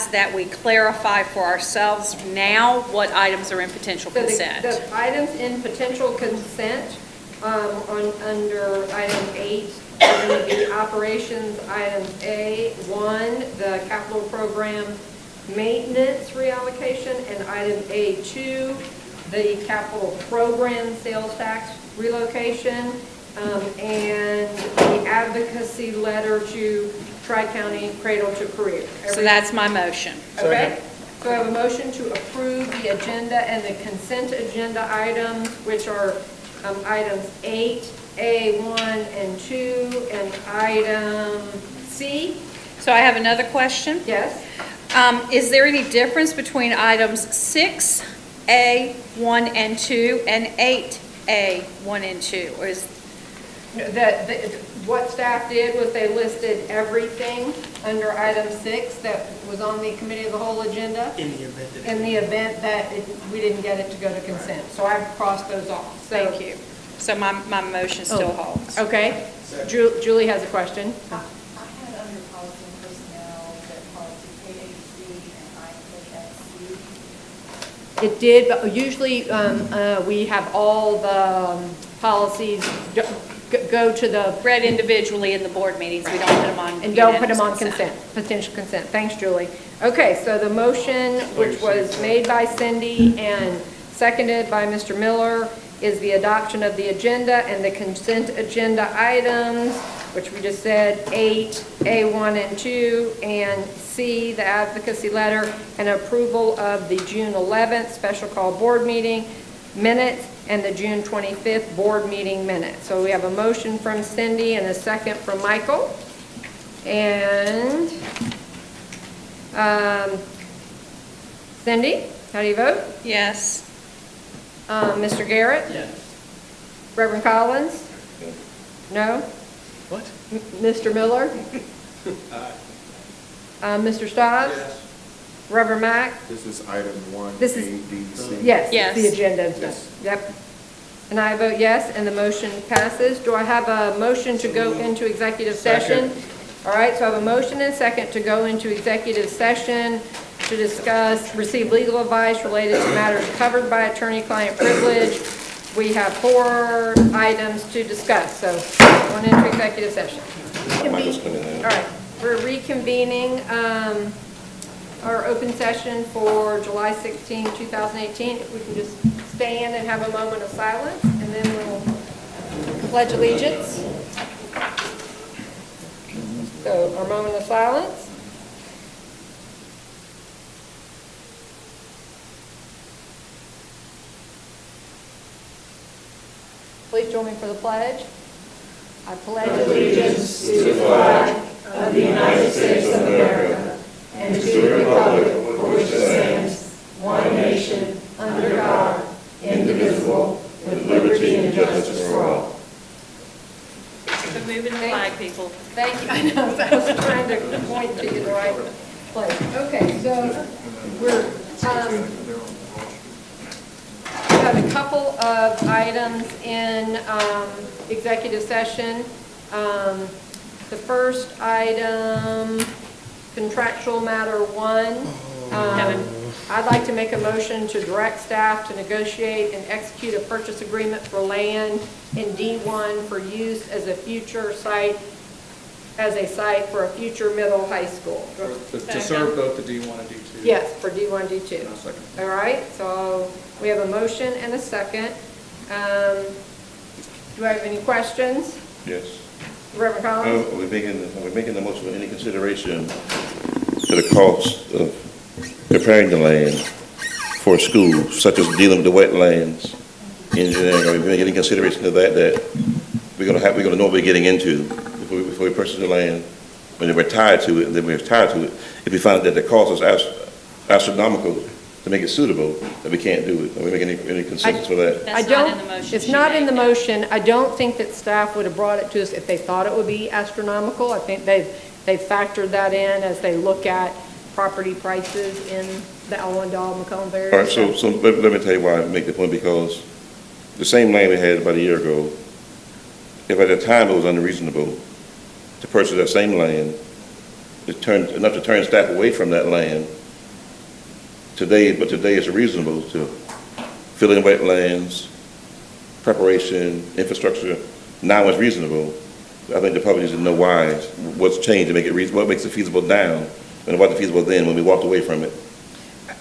that we clarify for ourselves now what items are in potential So consent. the items in potential consent, under item 8, are going to be operations, item A1, the capital program maintenance reallocation, and item A2, the capital program sales tax relocation, and the advocacy letter to Tri-County Cradle to Career. So that's my motion. Okay, so I have a motion to approve the agenda and the consent agenda items, which are items 8, A1 and 2, and item C. So I have another question. Yes? Is there any difference between items 6A, 1 and 2, and 8A, 1 and 2? Or is What staff did was they listed everything under item 6 that was on the committee of the whole agenda In the event that we didn't get it to go to consent. So I've crossed those off. So- Thank you. So my motion still holds. Okay. Julie has a question. I had under policy and personnel that policy KAC and IKFC. It did, but usually we have all the policies go to the, Read individually in the board meetings, we don't put them on. and don't put them on unanimous consent, potential consent. Thanks, Julie. Okay, so the motion, which was made by Cindy and seconded by Mr. Miller, is the adoption of the agenda and the consent agenda items, which we just said, 8, A1 and 2, and C, the advocacy letter, and approval of the June 11th special call board meeting minutes and the June 25th board meeting minutes. So we have a motion from Cindy and a second from Michael. And Cindy, how do you vote? Yes. Mr. Garrett? Yes. Reverend Collins? No? What? Mr. Miller? Mr. Stobbs? Yes. Reverend Mack? This is item 1, This A, is- B, C. Yes, Yes. the agenda and Yes. stuff. Yep. And I vote yes, and the motion passes. Do I have a motion to go into executive session? All right, so I have a motion and a second to go into executive session to discuss, receive legal advice related to matters covered by attorney-client privilege. We have 4 items to discuss, so going into executive session. All right, we're reconvening our open session for July 16, 2018. If we can just stand and have a moment of silence, and then we'll pledge allegiance. So our moment of silence. Please join me for the pledge. I pledge allegiance to the flag of the United States of America and to the republic for which it stands, one nation, under God, indivisible, with liberty and justice for all. So moving the flag, people. Thank you. I know, I was trying to point to you the right place. Okay, so we have a couple of items in executive session. The first item, contractual matter 1. I'd like to make a motion to direct staff to negotiate and execute a purchase agreement for land in D1 for use as a future site, as a site for a future middle high school. To serve both the D1 and D2. Yes, for D1, D2. I'll second. All right, so we have a motion and a second. Do I have any questions? Yes. Reverend Collins? We're making the most of any consideration to the cost of preparing the land for a school, such as dealing with the wetlands, engineering. Are we making any consideration to that we're going to know what we're getting into before we purchase the land? When we're tied to it, and then we're tied to it, if we find that the cost is astronomical to make it suitable, that we can't do it. Are we making any consensus for that? That's I not don't- in the motion It's she not in made, the no. motion. I don't think that staff would have brought it to us if they thought it would be astronomical. I think they've factored that in as they look at property prices in the Ellendale, Macomb area. All right, so let me tell you why I make the point, because the same land we had about a year ago, if at the time it was unreasonable to purchase that same land enough to turn staff away from that land today, but today it's reasonable to fill in wetlands, preparation, infrastructure. Now it's reasonable. I think the public needs to know why, what's changed to make it reasonable, what makes it feasible now, and it wasn't feasible then when we walked away from it.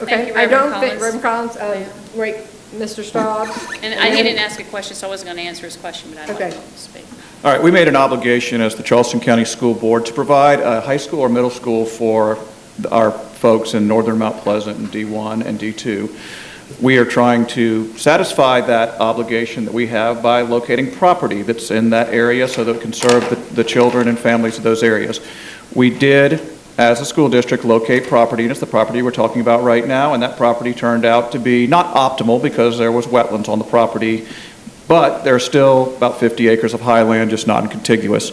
Okay, you, I don't Reverend think, Reverend Collins, wait, Mr. Staub? And he didn't ask a question, so I wasn't going to answer his question, but I'd like Okay. to speak. All right, we made an obligation as the Charleston County School Board to provide a high school or middle school for our folks in northern Mount Pleasant and D1 and D2. We are trying to satisfy that obligation that we have by locating property that's in that area so that it can serve the children and families of those areas. We did, as a school district, locate property, and it's the property we're talking about right now, and that property turned out to be not optimal because there was wetlands on the property, but there's still about 50 acres of highland, just not contiguous.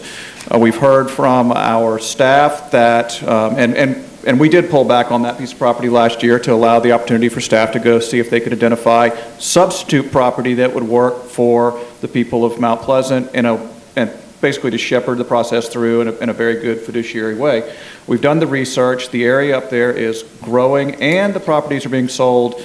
We've heard from our staff that, and we did pull back on that piece of property last year to allow the opportunity for staff to go see if they could identify substitute property that would work for the people of Mount Pleasant and basically to shepherd the process through in a very good fiduciary way. We've done the research. The area up there is growing, and the properties are being sold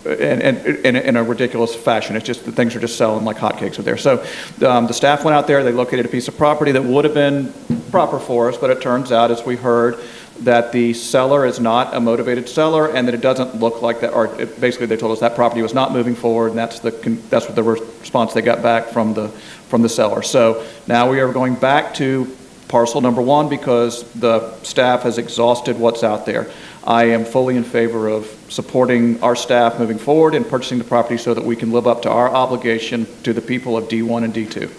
in a ridiculous fashion. It's just, the things are just selling like hotcakes up there. So the staff went out there, they located a piece of property that would have been proper for us, but it turns out, as we heard, that the seller is not a motivated seller, and that it doesn't look like that, or basically they told us that property was not moving forward, and that's what the response they got back from the seller. So now we are going back to parcel number 1 because the staff has exhausted what's out there. I am fully in favor of supporting our staff moving forward and purchasing the property so that we can live up to our obligation to the people of D1 and D2.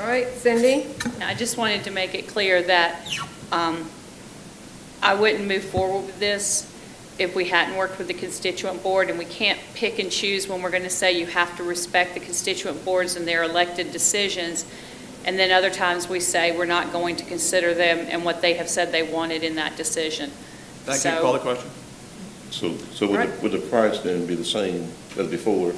All right, Cindy? I just wanted to make it clear that I wouldn't move forward with this if we hadn't worked with the constituent board, and we can't pick and choose when we're going to say you have to respect the constituent boards and their elected decisions, and then other times we say we're not going to consider them and what they have said they wanted in that decision. Thank you. Call the question. So would the price then be the same as before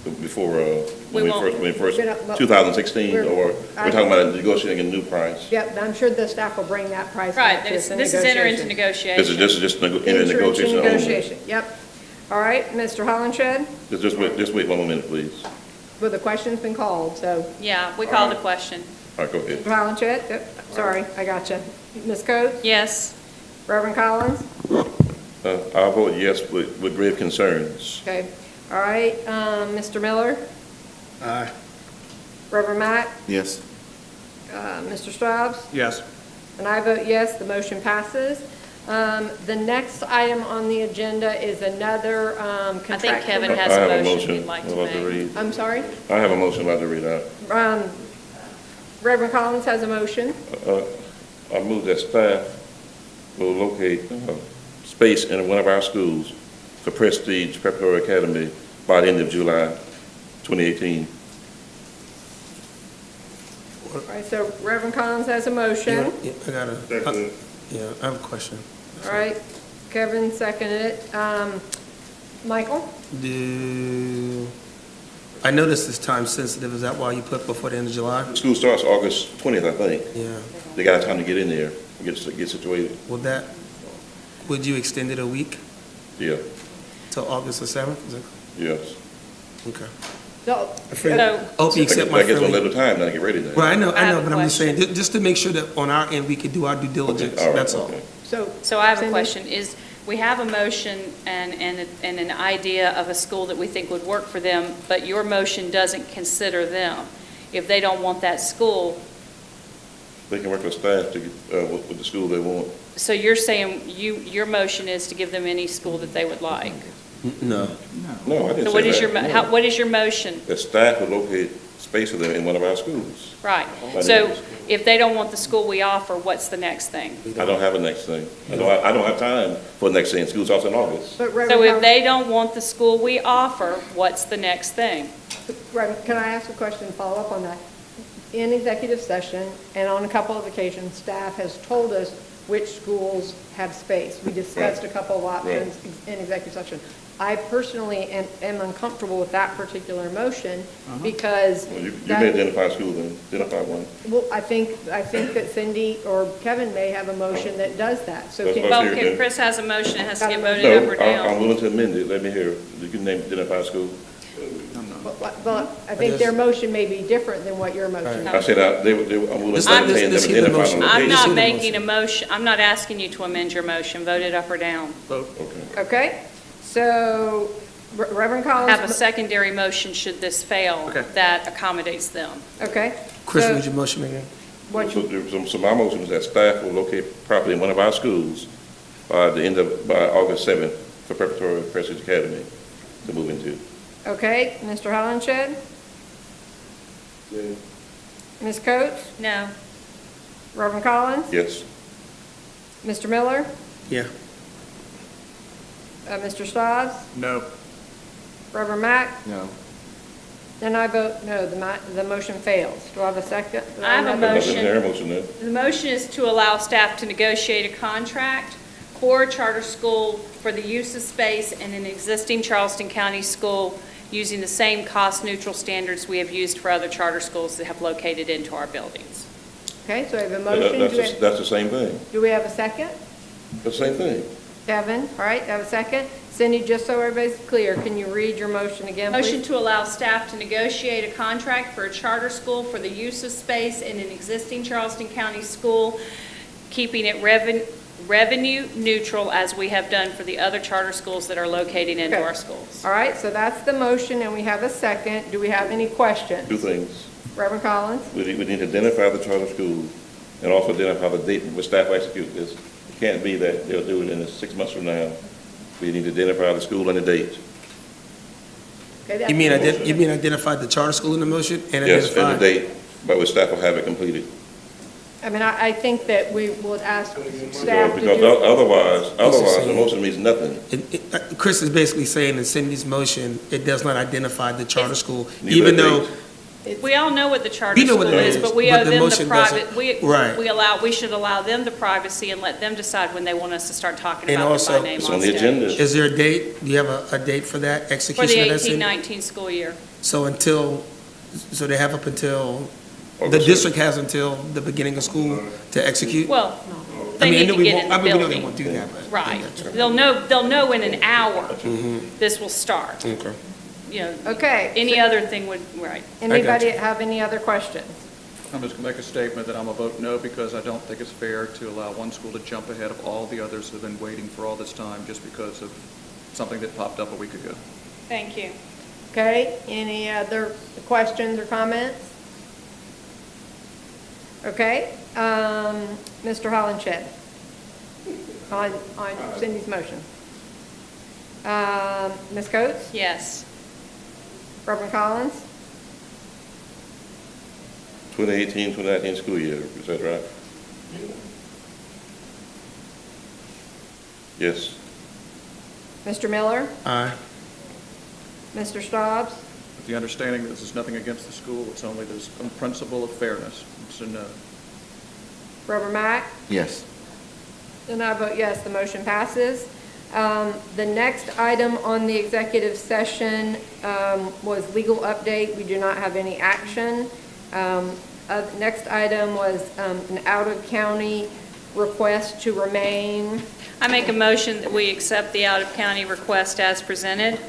We won't. when first Well, 2016, or we're I- talking about negotiating a new price? Yep, I'm sure the staff will bring that price Right, back to this us in is enter into negotiation. negotiation. This is just in a Enter into negotiation only? negotiation, yep. All right, Mr. Hollenshed, Just wait one more minute, please. well, the question's been called, so, Yeah, we called the question. All right, go ahead. Mr. Hollenshed, yep, sorry, I got you. Ms. Coates, Yes, Reverend Collins, I'll vote yes with grave concerns. okay. All right, Mr. Miller, Aye. Reverend Mack, Yes. Mr. Straubs, Yes. and I vote yes, the motion passes. The next item on the agenda is another contractual. I think Kevin I has have a motion he'd like I'd to like to make. read. I'm sorry? I have a motion I'd like to read out. Reverend Collins has a motion. I move that staff will locate space in one of our schools for Prestige Preparatory Academy by the end of July 2018. All right, so Reverend Collins has a motion. Yeah, I got a, yeah, I have a question. All right, Kevin seconded it. Michael? I noticed it's time sensitive. Is that why you put before the end of July? School starts August 20th, I think. Yeah. They got time to get in there, get situated. Would you extend it a week Yeah, till August the 7th? yes. Okay. So, Hope you accept my That gives them a friendly. little time now to get ready then. Well, I know, I have but a I'm just saying, question. just to make sure that on our end, we could do our due diligence, Okay, all right, that's all. okay. So I have a Cindy? question. We have a motion and an idea of a school that we think would work for them, but your motion doesn't consider them. If they don't want that school, They can work with staff to get, with the school they want. so you're saying your motion is to give them any school that they would like. No. No, I didn't So say what is that. what is your motion? The staff will locate space for them in one of our schools. Right. So if they don't want the school we offer, what's the next thing? I don't have a next thing. I don't have time for the next thing. School starts in August. but So Reverend if Collins, they don't want the school we offer, what's the next thing? Can I ask a question, follow up on that? In executive session, and on a couple of occasions, staff has told us which schools have space. We discussed a couple of options in executive session. I personally am uncomfortable with that particular motion because Well, you that- may identify a school then, identify one. well, I think that Cindy or Kevin may have a motion that does that, so That's can, fine. Well, Here, if Chris has a motion, it has to get voted No, up or I'm down. willing to amend it, let me hear, you can name, identify a school. but I think their motion may be different than what your motion I is. said, I'm willing Let's to let- entertain them, let's hear the identify motion. the I'm location. not the making a motion, I'm not asking you to amend your motion, vote it up or down. Okay. Okay, so Reverend Collins. Have a secondary motion should this fail Okay. that accommodates them. Okay. Chris, so read your motion again. what you- So my motion is that staff will locate property in one of our schools by August 7th for preparatory Prestige Academy to move into. Okay, Mr. Hollenshed? Ms. Coates? No. Reverend Collins? Yes. Mr. Miller? Yeah. Mr. Stobbs? No. Reverend Mack? No. Then I vote no, the motion fails. Do I have a second? I have a Nothing motion. in there, motion then. The motion is to allow staff to negotiate a contract for a charter school for the use of space in an existing Charleston County school using the same cost-neutral standards we have used for other charter schools that have located into our buildings. Okay, so I have a That- motion. That's the same thing. Do we have a second? That's the same thing. Kevin, all right, I have a second. Cindy, just so everybody's clear, can you read your motion again, please? Motion to allow staff to negotiate a contract for a charter school for the use of space in an existing Charleston County school, keeping it revenue neutral as we have done for the other charter schools that are located into Okay. our schools. All right, so that's the motion, and we have a second. Do we have any questions? Two things. Reverend Collins? We need to identify the charter school and also identify the date when staff execute this. It can't be that they'll do it in 6 months from now. We need to identify the school and the date. Okay, You mean, that's- you mean identify the charter school in the motion and Yes, and the identify? date by which staff will have it completed. I mean, I think that we would ask staff to Because do. otherwise, the saying- motion means nothing. Chris is basically saying in Cindy's motion, it does not identify the charter school, Neither even date. though, We all know what the charter You know what school it is, is, but we but owe the them the motion private, doesn't- right. we should allow them the privacy and let them decide when they want us to start talking And about them also- by name It's on on the stage. agenda. is there a date? Do you have a date for that For execution the of that, Cindy? 18-19 school year. So so they have up until, the August district has until the beginning of school to execute? Well, I they mean, I need know to we get won't- in the I mean, we know they building. won't do that, but. Right. They'll know in an hour this will start. Okay. You know, Okay. any other thing would, right. Anybody have any other questions? I'm just going to make a statement that I'm a vote no because I don't think it's fair to allow one school to jump ahead of all the others that have been waiting for all this time just because of something that popped up a week ago. Thank you. Okay, any other questions or comments? Okay, Mr. Hollenshed, on Cindy's motion. Ms. Coates? Yes. Reverend Collins? 2018, 2019 school year, is that right? Yes. Mr. Miller? Aye. Mr. Stobbs? With the understanding that this is nothing against the school, it's only this principle of fairness. It's a no. Reverend Mack? Yes. And I vote yes, the motion passes. The next item on the executive session was legal update. We do not have any action. Next item was an out-of-county request to remain. I make a motion that we accept the out-of-county request as presented.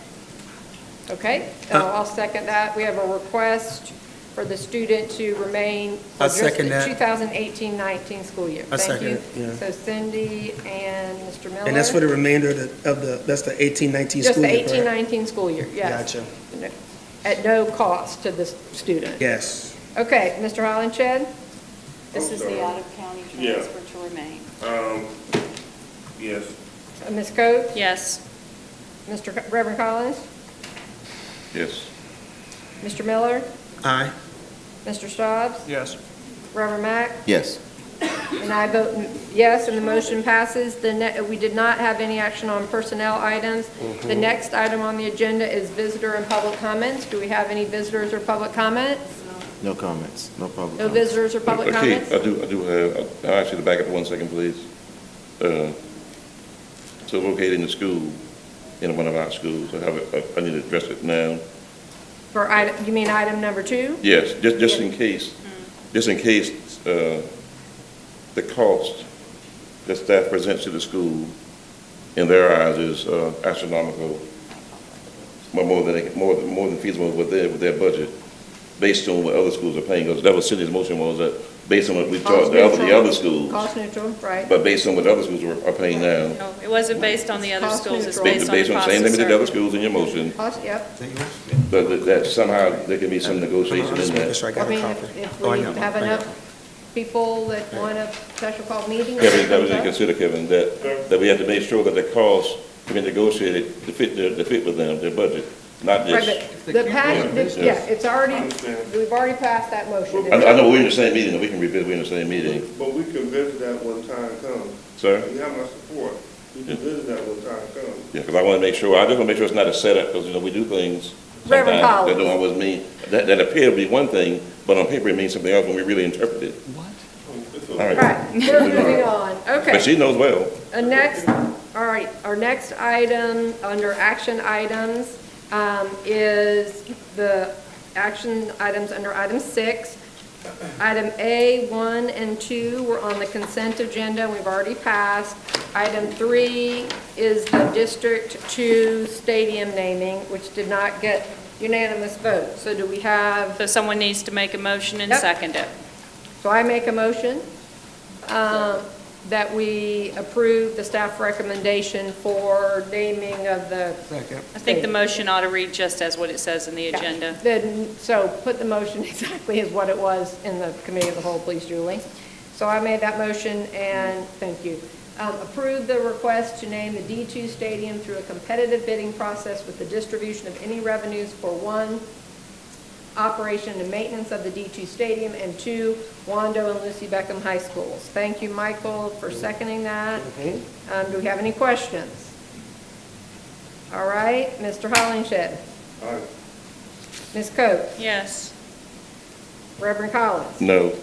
Okay, I'll second that. We have a request for the student to remain. for I just second the that. 2018-19 school year. I second Thank it, you. yeah. So Cindy and Mr. Miller. And that's for the remainder of the, that's the 18-19 Just school the year, correct? 18-19 school year, yes. Gotcha. At no cost to the student. Yes. Okay, Mr. Hollenshed? This is the out-of-county Yeah. transfer to remain. Yes. Ms. Coates? Yes. Reverend Collins? Yes. Mr. Miller? Aye. Mr. Stobbs? Yes. Reverend Mack? Yes. And I vote yes, and the motion passes. We did not have any action on personnel items. The next item on the agenda is visitor and public comments. Do we have any visitors or public comments? No comments. No problem. No visitors or public Okay, comments? I do have, I'll ask you to back up 1 second, please. to locate in the school, in one of our schools. I need to address it now. For item, you mean item number 2? Yes, just in case, the cost that staff presents to the school, in their eyes, is astronomical, more than feasible with their budget, based on what other schools are paying. Because that was Cindy's motion, was that based on what we charged the other schools, Cost neutral, right. but based on what other schools are paying now. No, it wasn't based on the other Cost schools, it's neutral. based on the Based on the cost same of thing we did the other service. schools in your motion, Cost, yep. but that somehow there can be some negotiation Just in making that. sure I I got a mean, copy. if Oh, I we know. have Right enough here. people that want a special call meeting. Kevin, that was to consider, Kevin, that we have to make sure that the costs can be negotiated to fit with them, their budget, not Right, just. but the package, yeah, it's already, Understand. we've already passed that motion. I know we're in the same meeting, and we can revisit, we're in the same meeting, But we can visit that when time comes. sir? You have my support. We can visit that when time comes. Yeah, because I want to make sure, I just want to make sure it's not a setup, because, we do things Reverend sometimes Collins. that don't always mean, that appear to be one thing, but on paper it means something else when we really interpret it. It's All okay. right. Right, we're moving on, okay. But she knows well. Next, all right, our next item, under action items, is the action items under item 6. Item A, 1, and 2 were on the consent agenda, and we've already passed. Item 3 is the District 2 stadium naming, which did not get unanimous vote. So do we have, So someone needs to make a motion and Yep. second it. so I make a motion that we approve the staff recommendation for naming of the. Second. I think the motion ought to read just as what it says in the agenda. Then, so put the motion exactly as what it was in the committee of the whole, please, Julie. So I made that motion, and thank you. Approve the request to name the D2 stadium through a competitive bidding process with the distribution of any revenues for 1, operation and maintenance of the D2 stadium, and 2, Wando and Lucy Beckham High Schools. Thank you, Michael, for seconding that. Do we have any questions? All right, Mr. Hollingshed. All right. Ms. Coates. Yes. Reverend Collins. No.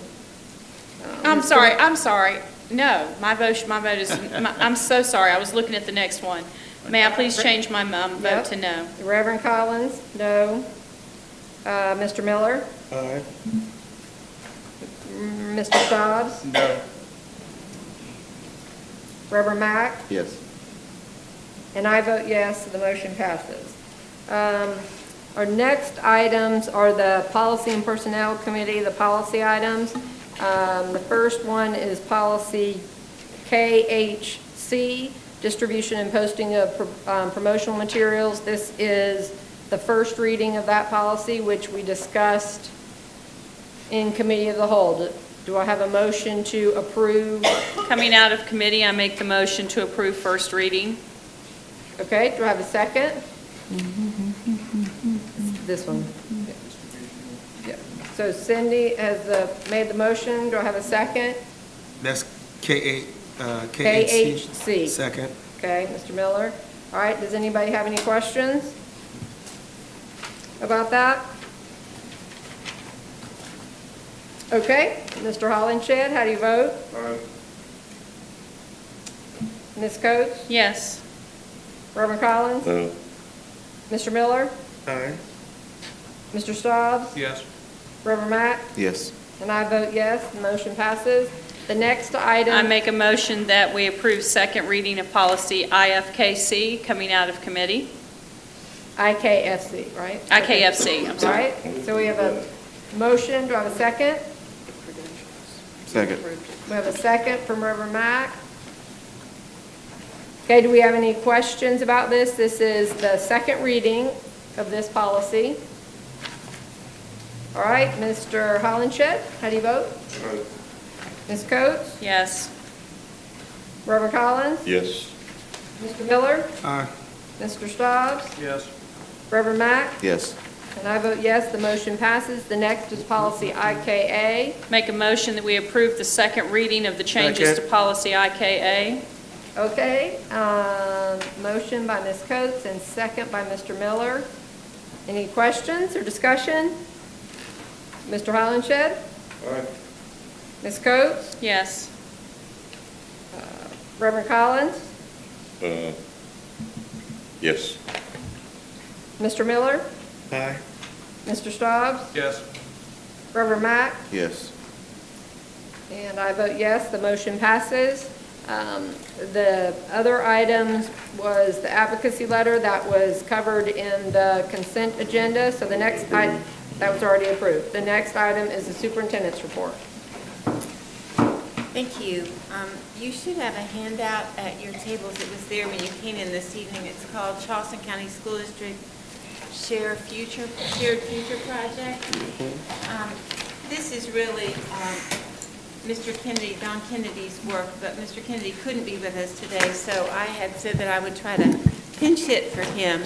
I'm sorry. No, my vote is, I'm so sorry, I was looking at the next one. May I please change my vote Yep. to no? Reverend Collins, no. Mr. Miller? Aye. Mr. Stobbs? No. Reverend Mack? Yes. And I vote yes, the motion passes. Our next items are the Policy and Personnel Committee, the policy items. The first one is policy KHC, distribution and posting of promotional materials. This is the first reading of that policy, which we discussed in committee of the whole. Do I have a motion to approve? Coming out of committee, I make the motion to approve first reading. Okay, do I have a second? This one. Yeah. So Cindy has made the motion. Do I have a second? That's KHC. KHC. Second. Okay, Mr. Miller. All right, does anybody have any questions about that? Okay, Mr. Hollingshed, how do you vote? All right. Ms. Coates? Yes. Reverend Collins? No. Mr. Miller? Aye. Mr. Stobbs? Yes. Reverend Mack? Yes. And I vote yes, the motion passes. The next item. I make a motion that we approve second reading of policy IFKC coming out of committee. IKFC, right? IKFC, I'm All sorry. right, so we have a motion, do I have a second? Second. We have a second from Reverend Mack. Okay, do we have any questions about this? This is the second reading of this policy. All right, Mr. Hollingshed, how do you vote? All right. Ms. Coates? Yes. Reverend Collins? Yes. Mr. Miller? Aye. Mr. Stobbs? Yes. Reverend Mack? Yes. And I vote yes, the motion passes. The next is policy IKA. Make a motion that we approve the second reading of the changes to Second. policy IKA. Okay, motion by Ms. Coates and second by Mr. Miller. Any questions or discussion? Mr. Hollingshed? All right. Ms. Coates? Yes. Reverend Collins? Yes. Mr. Miller? Aye. Mr. Staubs? Yes. Reverend Mack? Yes. And I vote yes, the motion passes. The other items was the advocacy letter that was covered in the consent agenda, so the next item, that was already approved. The next item is the superintendent's report. Thank you. You should have a handout at your tables. It was there when you came in this evening. It's called Charleston County School District Shared Future Project. This is really Mr. Kennedy, Don Kennedy's work, but Mr. Kennedy couldn't be with us today, so I had said that I would try to pinch hit for him.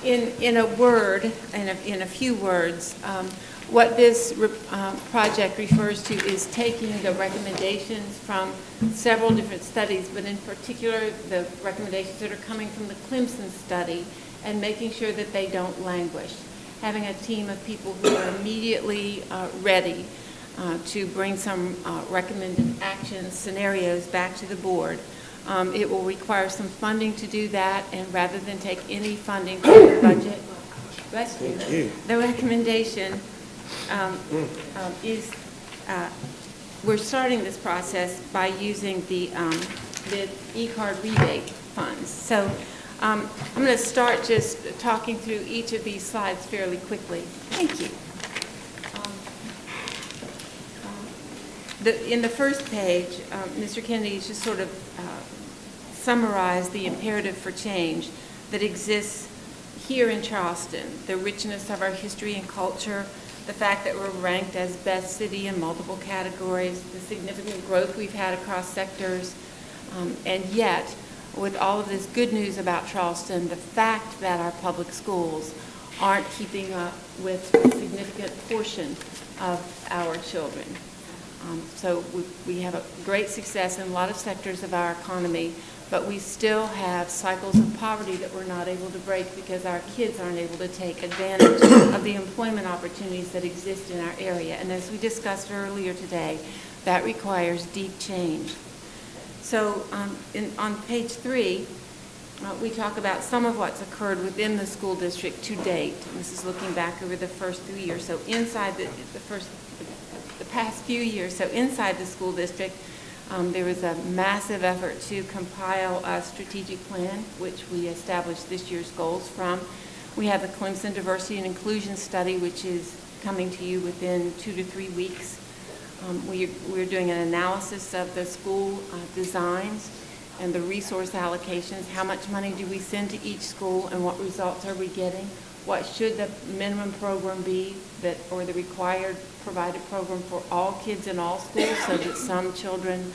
In a few words, what this project refers to is taking the recommendations from several different studies, but in particular the recommendations that are coming from the Clemson study, and making sure that they don't languish. Having a team of people who are immediately ready to bring some recommended action scenarios back to the board. It will require some funding to do that, and rather than take any funding from the budget, the recommendation is we're starting this process by using the e-card rebate funds. So I'm going to start just talking through each of these slides fairly quickly. Thank you. In the first page, Mr. Kennedy just sort of summarized the imperative for change that exists here in Charleston, the richness of our history and culture, the fact that we're ranked as best city in multiple categories, the significant growth we've had across sectors, and yet, with all of this good news about Charleston, the fact that our public schools aren't keeping up with a significant portion of our children. So we have a great success in a lot of sectors of our economy, but we still have cycles of poverty that we're not able to break because our kids aren't able to take advantage of the employment opportunities that exist in our area. And as we discussed earlier today, that requires deep change. So on page 3, we talk about some of what's occurred within the school district to date. And this is looking back over the first 3 years. So inside the past few years, so inside the school district, there was a massive effort to compile a strategic plan, which we established this year's goals from. We have the Clemson Diversity and Inclusion Study, which is coming to you within 2 to 3 weeks. We're doing an analysis of the school designs and the resource allocations. How much money do we send to each school, and what results are we getting? What should the minimum program be or the required provided program for all kids in all schools, so that some children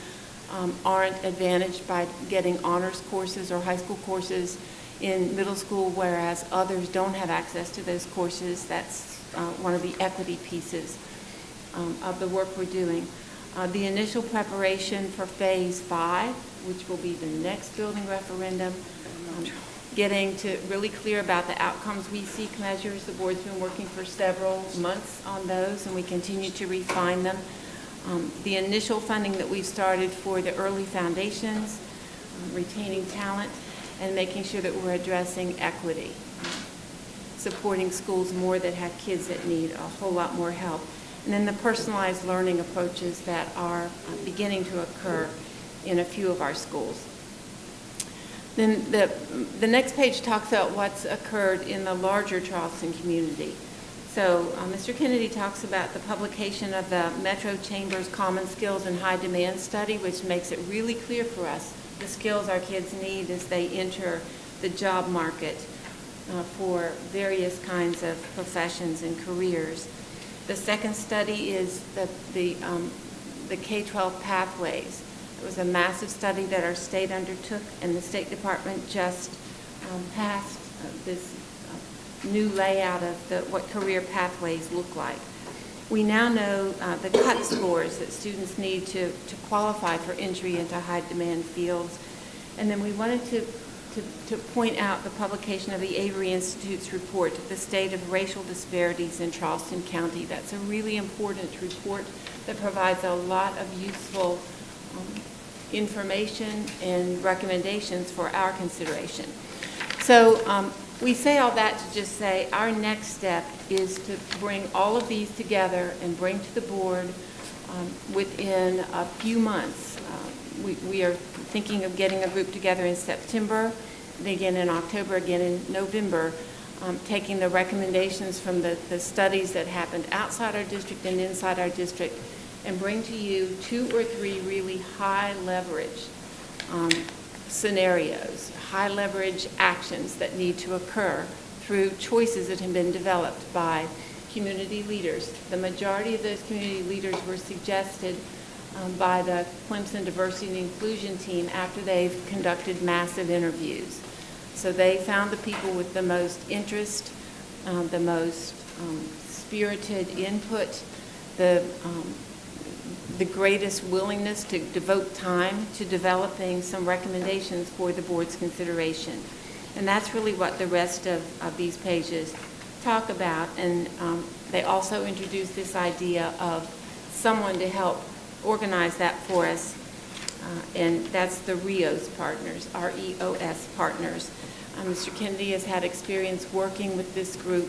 aren't advantaged by getting honors courses or high school courses in middle school, whereas others don't have access to those courses. That's one of the equity pieces of the work we're doing. The initial preparation for phase 5, which will be the next building referendum, getting to really clear about the outcomes we seek measures. The board's been working for several months on those, and we continue to refine them. The initial funding that we've started for the early foundations, retaining talent, and making sure that we're addressing equity, supporting schools more that have kids that need a whole lot more help. And then the personalized learning approaches that are beginning to occur in a few of our schools. Then the next page talks about what's occurred in the larger Charleston community. So Mr. Kennedy talks about the publication of the Metro Chamber's Common Skills and High Demand Study, which makes it really clear for us the skills our kids need as they enter the job market for various kinds of professions and careers. The second study is the K-12 pathways. It was a massive study that our state undertook, and the State Department just passed this new layout of what career pathways look like. We now know the cut scores that students need to qualify for entry into high-demand fields. And then we wanted to point out the publication of the Avery Institute's report, The State of Racial Disparities in Charleston County. That's a really important report that provides a lot of useful information and recommendations for our consideration. So we say all that to just say our next step is to bring all of these together and bring to the board within a few months. We are thinking of getting a group together in September, then again in October, again in November, taking the recommendations from the studies that happened outside our district and inside our district, and bring to you 2 or 3 really high leverage scenarios, high leverage actions that need to occur through choices that have been developed by community leaders. The majority of those community leaders were suggested by the Clemson Diversity and Inclusion team after they've conducted massive interviews. So they found the people with the most interest, the most spirited input, the greatest willingness to devote time to developing some recommendations for the board's consideration. And that's really what the rest of these pages talk about. And they also introduce this idea of someone to help organize that for us, and that's the REOS partners, R-E-O-S partners. Mr. Kennedy has had experience working with this group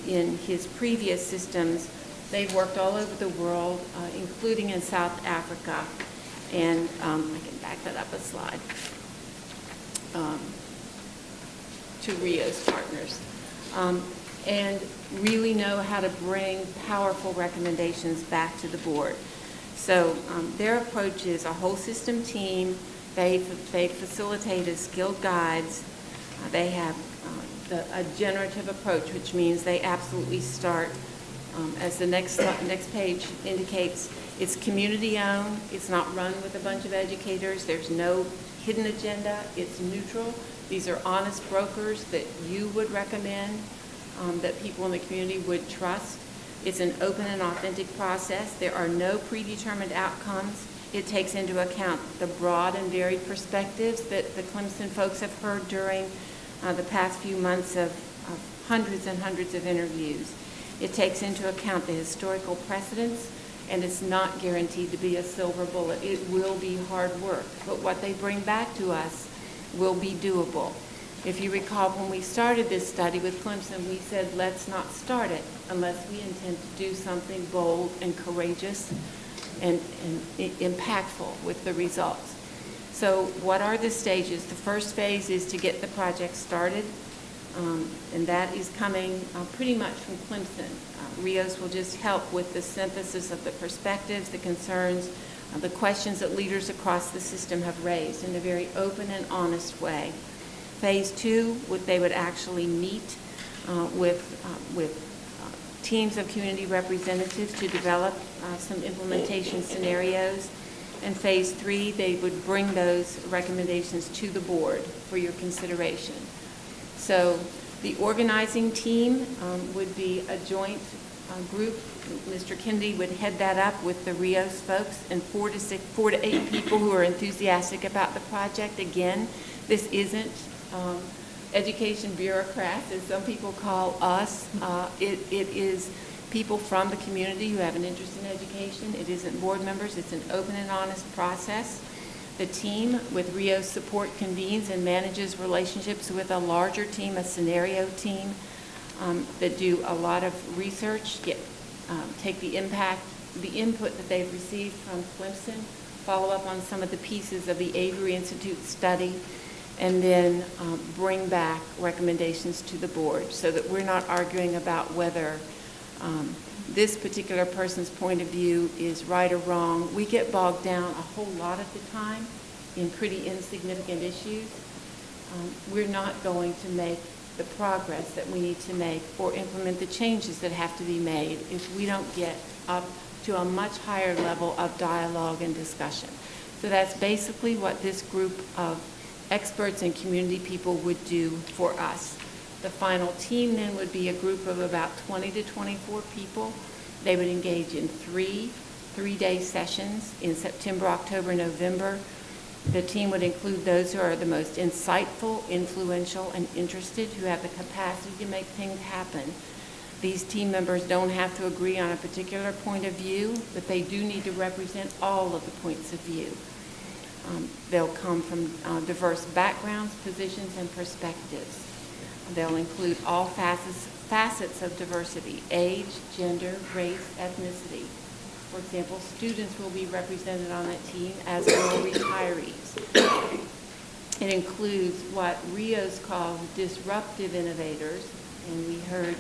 in his previous systems. They've worked all over the world, including in South Africa. And I can back that up a slide. To REOS partners. And really know how to bring powerful recommendations back to the board. So their approach is a whole system team. They facilitate as skilled guides. They have a generative approach, which means they absolutely start, as the next page indicates, it's community-owned. It's not run with a bunch of educators. There's no hidden agenda. It's neutral. These are honest brokers that you would recommend, that people in the community would trust. It's an open and authentic process. There are no predetermined outcomes. It takes into account the broad and varied perspectives that the Clemson folks have heard during the past few months of hundreds and hundreds of interviews. It takes into account the historical precedents, and it's not guaranteed to be a silver bullet. It will be hard work, but what they bring back to us will be doable. If you recall, when we started this study with Clemson, we said, let's not start it unless we intend to do something bold and courageous and impactful with the results. So what are the stages? The first phase is to get the project started, and that is coming pretty much from Clemson. REOS will just help with the synthesis of the perspectives, the concerns, the questions that leaders across the system have raised in a very open and honest way. Phase 2, they would actually meet with teams of community representatives to develop some implementation scenarios. And Phase 3, they would bring those recommendations to the board for your consideration. So the organizing team would be a joint group. Mr. Kennedy would head that up with the REOS folks and 4 to 8 people who are enthusiastic about the project. Again, this isn't education bureaucrats, as some people call us. It is people from the community who have an interest in education. It isn't board members. It's an open and honest process. The team with REOS support convenes and manages relationships with a larger team, a scenario team, that do a lot of research, take the input that they've received from Clemson, follow up on some of the pieces of the Avery Institute study, and then bring back recommendations to the board so that we're not arguing about whether this particular person's point of view is right or wrong. We get bogged down a whole lot of the time in pretty insignificant issues. We're not going to make the progress that we need to make or implement the changes that have to be made if we don't get up to a much higher level of dialogue and discussion. So that's basically what this group of experts and community people would do for us. The final team then would be a group of about 20 to 24 people. They would engage in three-day sessions in September, October, November. The team would include those who are the most insightful, influential, and interested, who have the capacity to make things happen. These team members don't have to agree on a particular point of view, but they do need to represent all of the points of view. They'll come from diverse backgrounds, positions, and perspectives. They'll include all facets of diversity: age, gender, race, ethnicity. For example, students will be represented on that team, as will retirees. It includes what Rios calls disruptive innovators, and we heard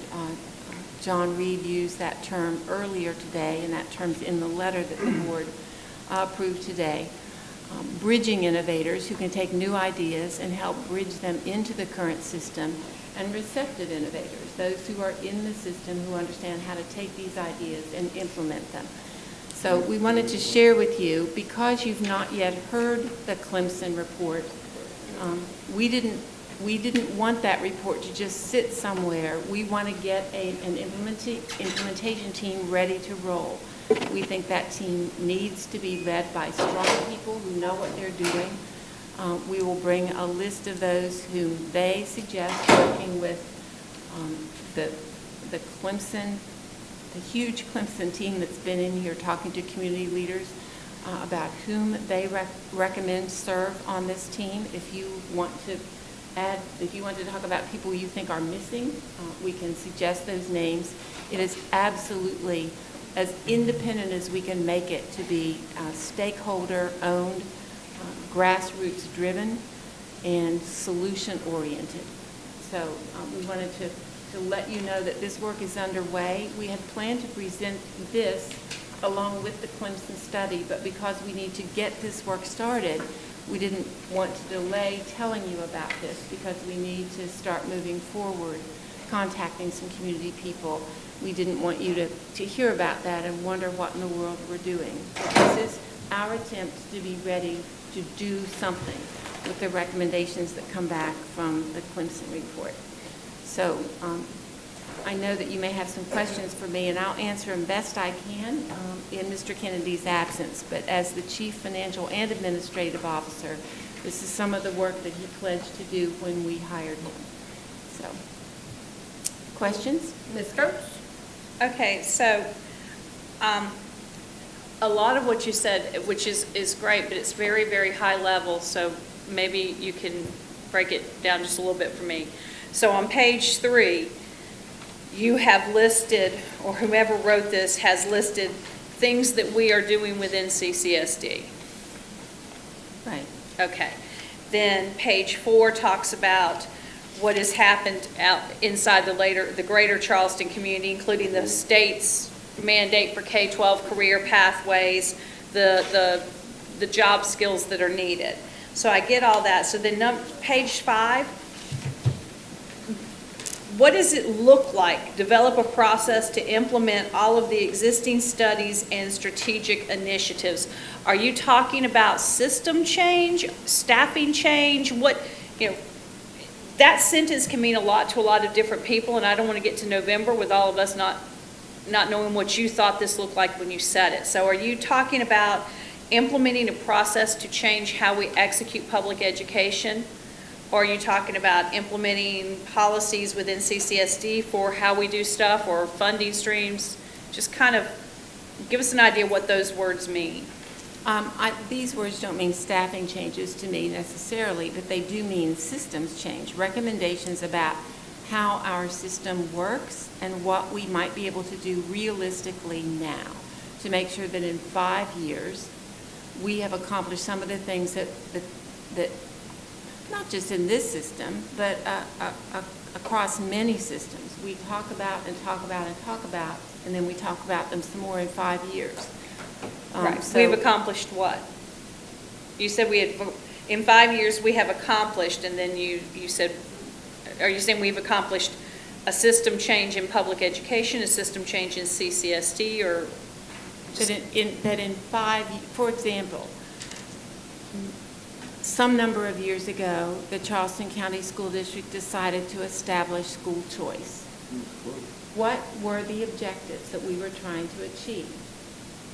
John Reed use that term earlier today, and that term's in the letter that the board approved today. Bridging innovators who can take new ideas and help bridge them into the current system, and receptive innovators, those who are in the system who understand how to take these ideas and implement them. So we wanted to share with you, because you've not yet heard the Clemson report, we didn't want that report to just sit somewhere. We want to get an implementation team ready to roll. We think that team needs to be led by strong people who know what they're doing. We will bring a list of those whom they suggest working with the Clemson, the huge Clemson team that's been in here talking to community leaders about whom they recommend serve on this team. If you want to talk about people you think are missing, we can suggest those names. It is absolutely as independent as we can make it to be stakeholder-owned, grassroots-driven, and solution-oriented. So we wanted to let you know that this work is underway. We had planned to present this along with the Clemson study, but because we need to get this work started, we didn't want to delay telling you about this, because we need to start moving forward, contacting some community people. We didn't want you to hear about that and wonder what in the world we're doing. So this is our attempt to be ready to do something with the recommendations that come back from the Clemson report. So I know that you may have some questions for me, and I'll answer them best I can in Mr. Kennedy's absence. But as the Chief Financial and Administrative Officer, this is some of the work that he pledged to do when we hired him. So, questions? Ms. Coates? Okay, so a lot of what you said, which is great, but it's very, very high level, so maybe you can break it down just a little bit for me. So on page 3, you have listed, or whomever wrote this has listed, things that we are doing within CCSD. Right. Okay. Then page 4 talks about what has happened out inside the greater Charleston community, including the state's mandate for K-12 career pathways, the job skills that are needed. So I get all that. So then page 5, what does it look like? Develop a process to implement all of the existing studies and strategic initiatives. Are you talking about system change, staffing change? That sentence can mean a lot to a lot of different people, and I don't want to get to November with all of us not knowing what you thought this looked like when you said it. So are you talking about implementing a process to change how we execute public education? Or are you talking about implementing policies within CCSD for how we do stuff, or funding streams? Just kind of give us an idea what those words mean. These words don't mean staffing changes to me necessarily, but they do mean systems change, recommendations about how our system works and what we might be able to do realistically now to make sure that in 5 years we have accomplished some of the things that not just in this system, but across many systems. We talk about and talk about and talk about, and then we talk about them some more in 5 years. Right. So We've accomplished what? You said in 5 years we have accomplished, and then you said, are you saying we've accomplished a system change in public education, a system change in CCSD, or? that in 5, for example, some number of years ago, the Charleston County School District decided to establish school choice. What were the objectives that we were trying to achieve?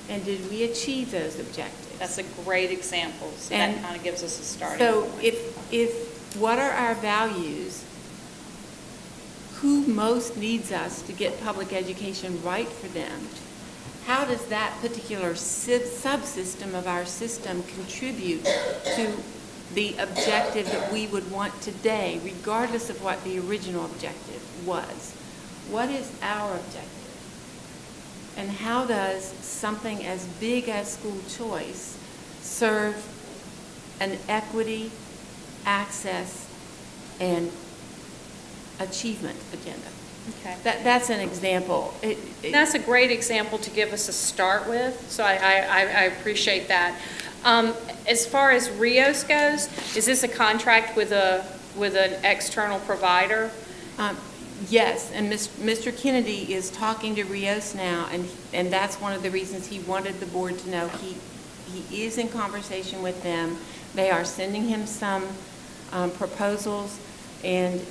And did we achieve those objectives? That's a great example. So that kind of gives us a starting So point. if what are our values? Who most needs us to get public education right for them? how does that particular subsystem of our system contribute to the objective that we would want today, regardless of what the original objective was? What is our objective? And how does something as big as school choice serve an equity, access, and achievement agenda? Okay. That's an example. That's a great example to give us a start with, so I appreciate that. As far as Rios goes, is this a contract with an external provider? Yes, and Mr. Kennedy is talking to Rios now, and that's one of the reasons he wanted the board to know. He is in conversation with them. They are sending him some proposals, and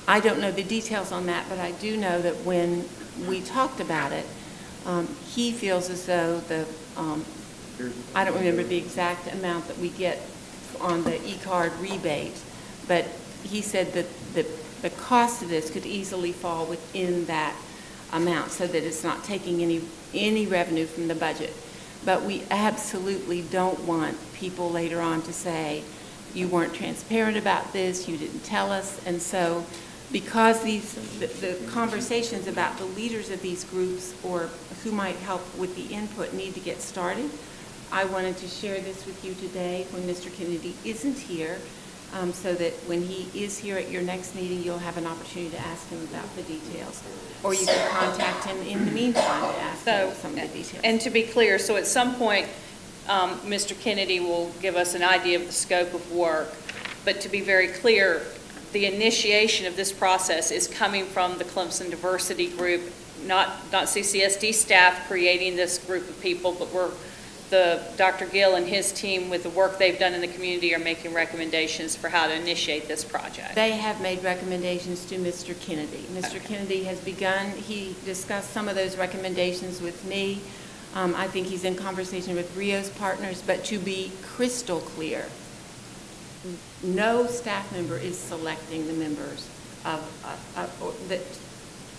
I don't know the details on that, but I do know that when we talked about it, he feels as though I don't remember the exact amount that we get on the e-card rebate, but he said that the cost of this could easily fall within that amount so that it's not taking any revenue from the budget. But we absolutely don't want people later on to say, you weren't transparent about this, you didn't tell us. And so because the conversations about the leaders of these groups or who might help with the input need to get started, I wanted to share this with you today when Mr. Kennedy isn't here, so that when he is here at your next meeting, you'll have an opportunity to ask him about the details. Or you can contact him in the meantime to ask him some of the details. And to be clear, so at some point, Mr. Kennedy will give us an idea of the scope of work, but to be very clear, the initiation of this process is coming from the Clemson Diversity Group, not CCSD staff creating this group of people, but Dr. Gill and his team, with the work they've done in the community, are making recommendations for how to initiate this project. They have made recommendations to Mr. Kennedy. Mr. Kennedy has begun, he discussed some of those recommendations with me. I think he's in conversation with Rios partners, but to be crystal clear, no staff member is selecting the members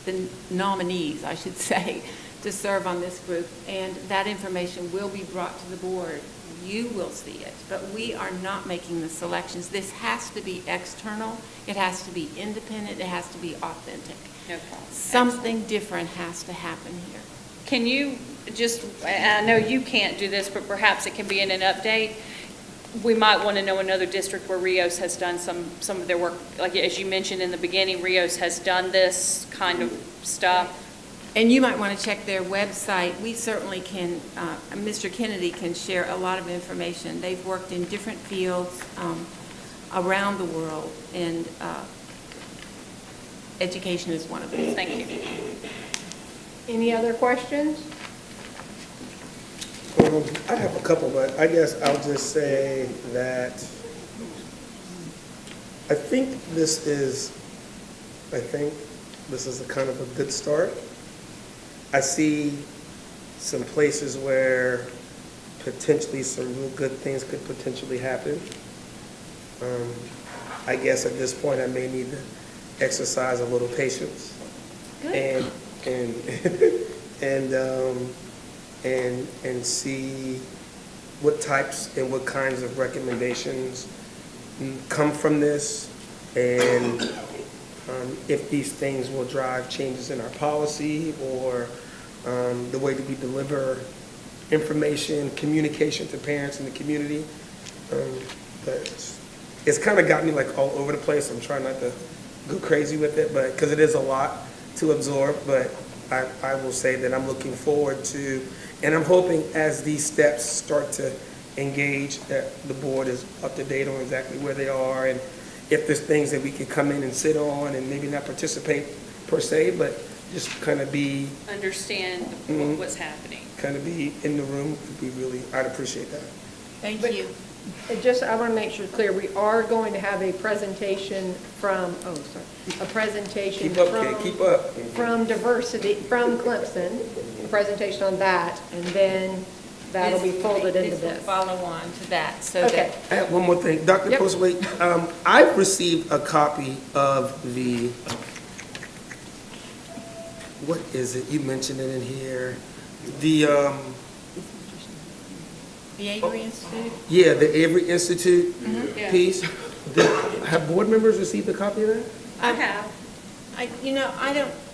the nominees, I should say, to serve on this group, and that information will be brought to the board. You will see it, but we are not making the selections. This has to be external, it has to be independent, it has to be authentic. No problem. Something different has to happen here. Can you just, I know you can't do this, but perhaps it can be in an update. We might want to know another district where Rios has done some of their work. Like as you mentioned in the beginning, Rios has done this kind of stuff. And you might want to check their website. We certainly can, Mr. Kennedy can share a lot of information. They've worked in different fields around the world, and education is one of them. Thank you. Any other questions? I have a couple, but I guess I'll just say that I think this is a kind of a good start. I see some places where potentially some real good things could potentially happen. I guess at this point I may need to exercise a little patience. Good. And see what types and what kinds of recommendations come from this, and if these things will drive changes in our policy or the way that we deliver information, communication to parents in the community. But it's kind of got me like all over the place. I'm trying not to go crazy with it, but because it is a lot to absorb. But I will say that I'm looking forward to, and I'm hoping as these steps start to engage, that the board is up to date on exactly where they are, and if there's things that we can come in and sit on and maybe not participate per se, but just kind of be, Understand what's happening. kind of be in the room, I'd appreciate that. Thank But- you. I want to make sure it's clear, we are going to have a presentation from Keep up, kid, keep up. from diversity, from Clemson, a presentation on that, and then that'll be folded into This will this. follow on to that, so Okay. I have one more thing. Dr. Yep. Postway, I've received a copy of what is it? You mentioned it in here. The, The Avery Institute? yeah, the Avery Institute Yeah. piece. Have board members received a copy of that? I have.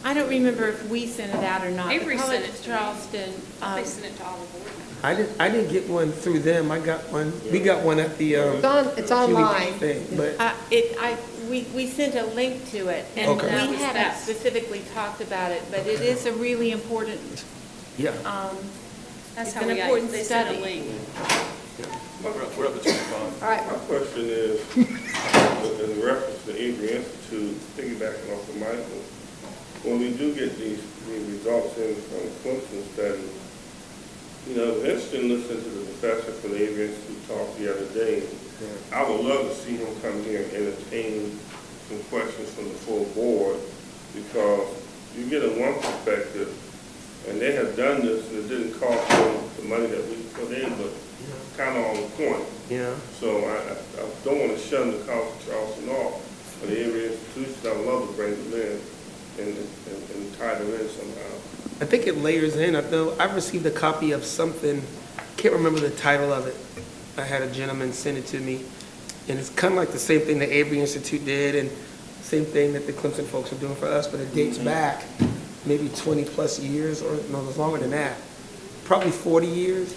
I don't remember if we sent it out or not. The Avery sent College it of to me. Charleston, They sent it to all the board members. I didn't get one through them. I got one, we got one at the, It's online. QED thing, but, we sent a link to it, and Okay. That we was haven't that. specifically talked about it, but it is a really important, yeah. That's It's how an we got, important they sent a study. link. We're up to 25. All right, My question is, in reference to Avery Institute, piggybacking off of Michael, when we do get these results in from Clemson study, you know, it was interesting listening to the professor from the Avery Institute talk the other day. I would love to see him come here and entertain some questions from the full board, because you get a one perspective, and they have done this, and it didn't cost them the money that we put in, but kind of on point. Yeah. So I don't want to shun the College of Charleston off, but the area institutions, I would love to bring them in and tie them in somehow. I think it layers in. I know I've received a copy of something, can't remember the title of it. I had a gentleman send it to me, and it's kind of like the same thing the Avery Institute did, and same thing that the Clemson folks are doing for us, but it dates back maybe 20-plus years, or no, it's longer than that, probably 40 years.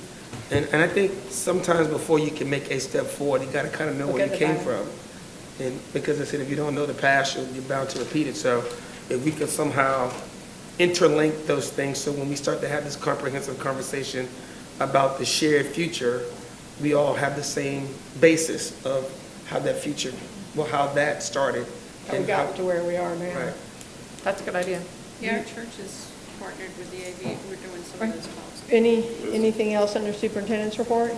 And I think sometimes before you can make a step forward, you got to kind of know Look where at you the came back. from. And because I said, if you don't know the past, you're bound to repeat it. So if we could somehow interlink those things, so when we start to have this comprehensive conversation about the shared future, we all have the same basis of how that future, well, how that started. how we and got to where we are now. Right. That's a good idea. Yeah, our church is partnered with the AV, we're doing some of those calls. Anything else under superintendent's report?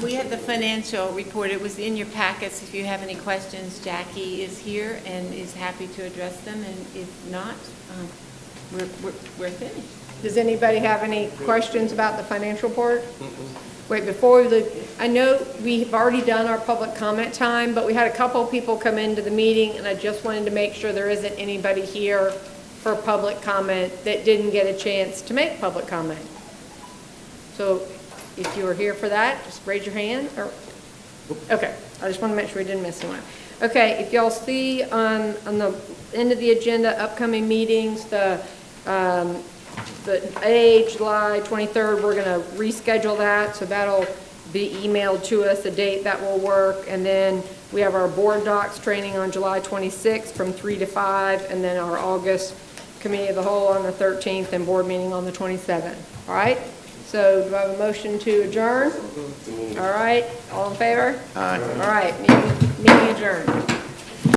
we have the financial report. It was in your packets. If you have any questions, Jackie is here and is happy to address them, and if not, we're finished. Does anybody have any questions about the financial report? Wait, before we leave, I know we've already done our public comment time, but we had a couple of people come into the meeting, and I just wanted to make sure there isn't anybody here for public comment that didn't get a chance to make public comment. So if you were here for that, just raise your hand, or, okay, I just want to make sure we didn't miss anyone. Okay, if y'all see on the end of the agenda, upcoming meetings, the July 23rd, we're going to reschedule that, so that'll be emailed to us, a date that will work, and then we have our board docs training on July 26th from 3 to 5, and then our August committee of the whole on the 13th, and board meeting on the 27th. All right? So do I have a motion to adjourn? All right, all in favor? Aye. All right, meeting adjourned.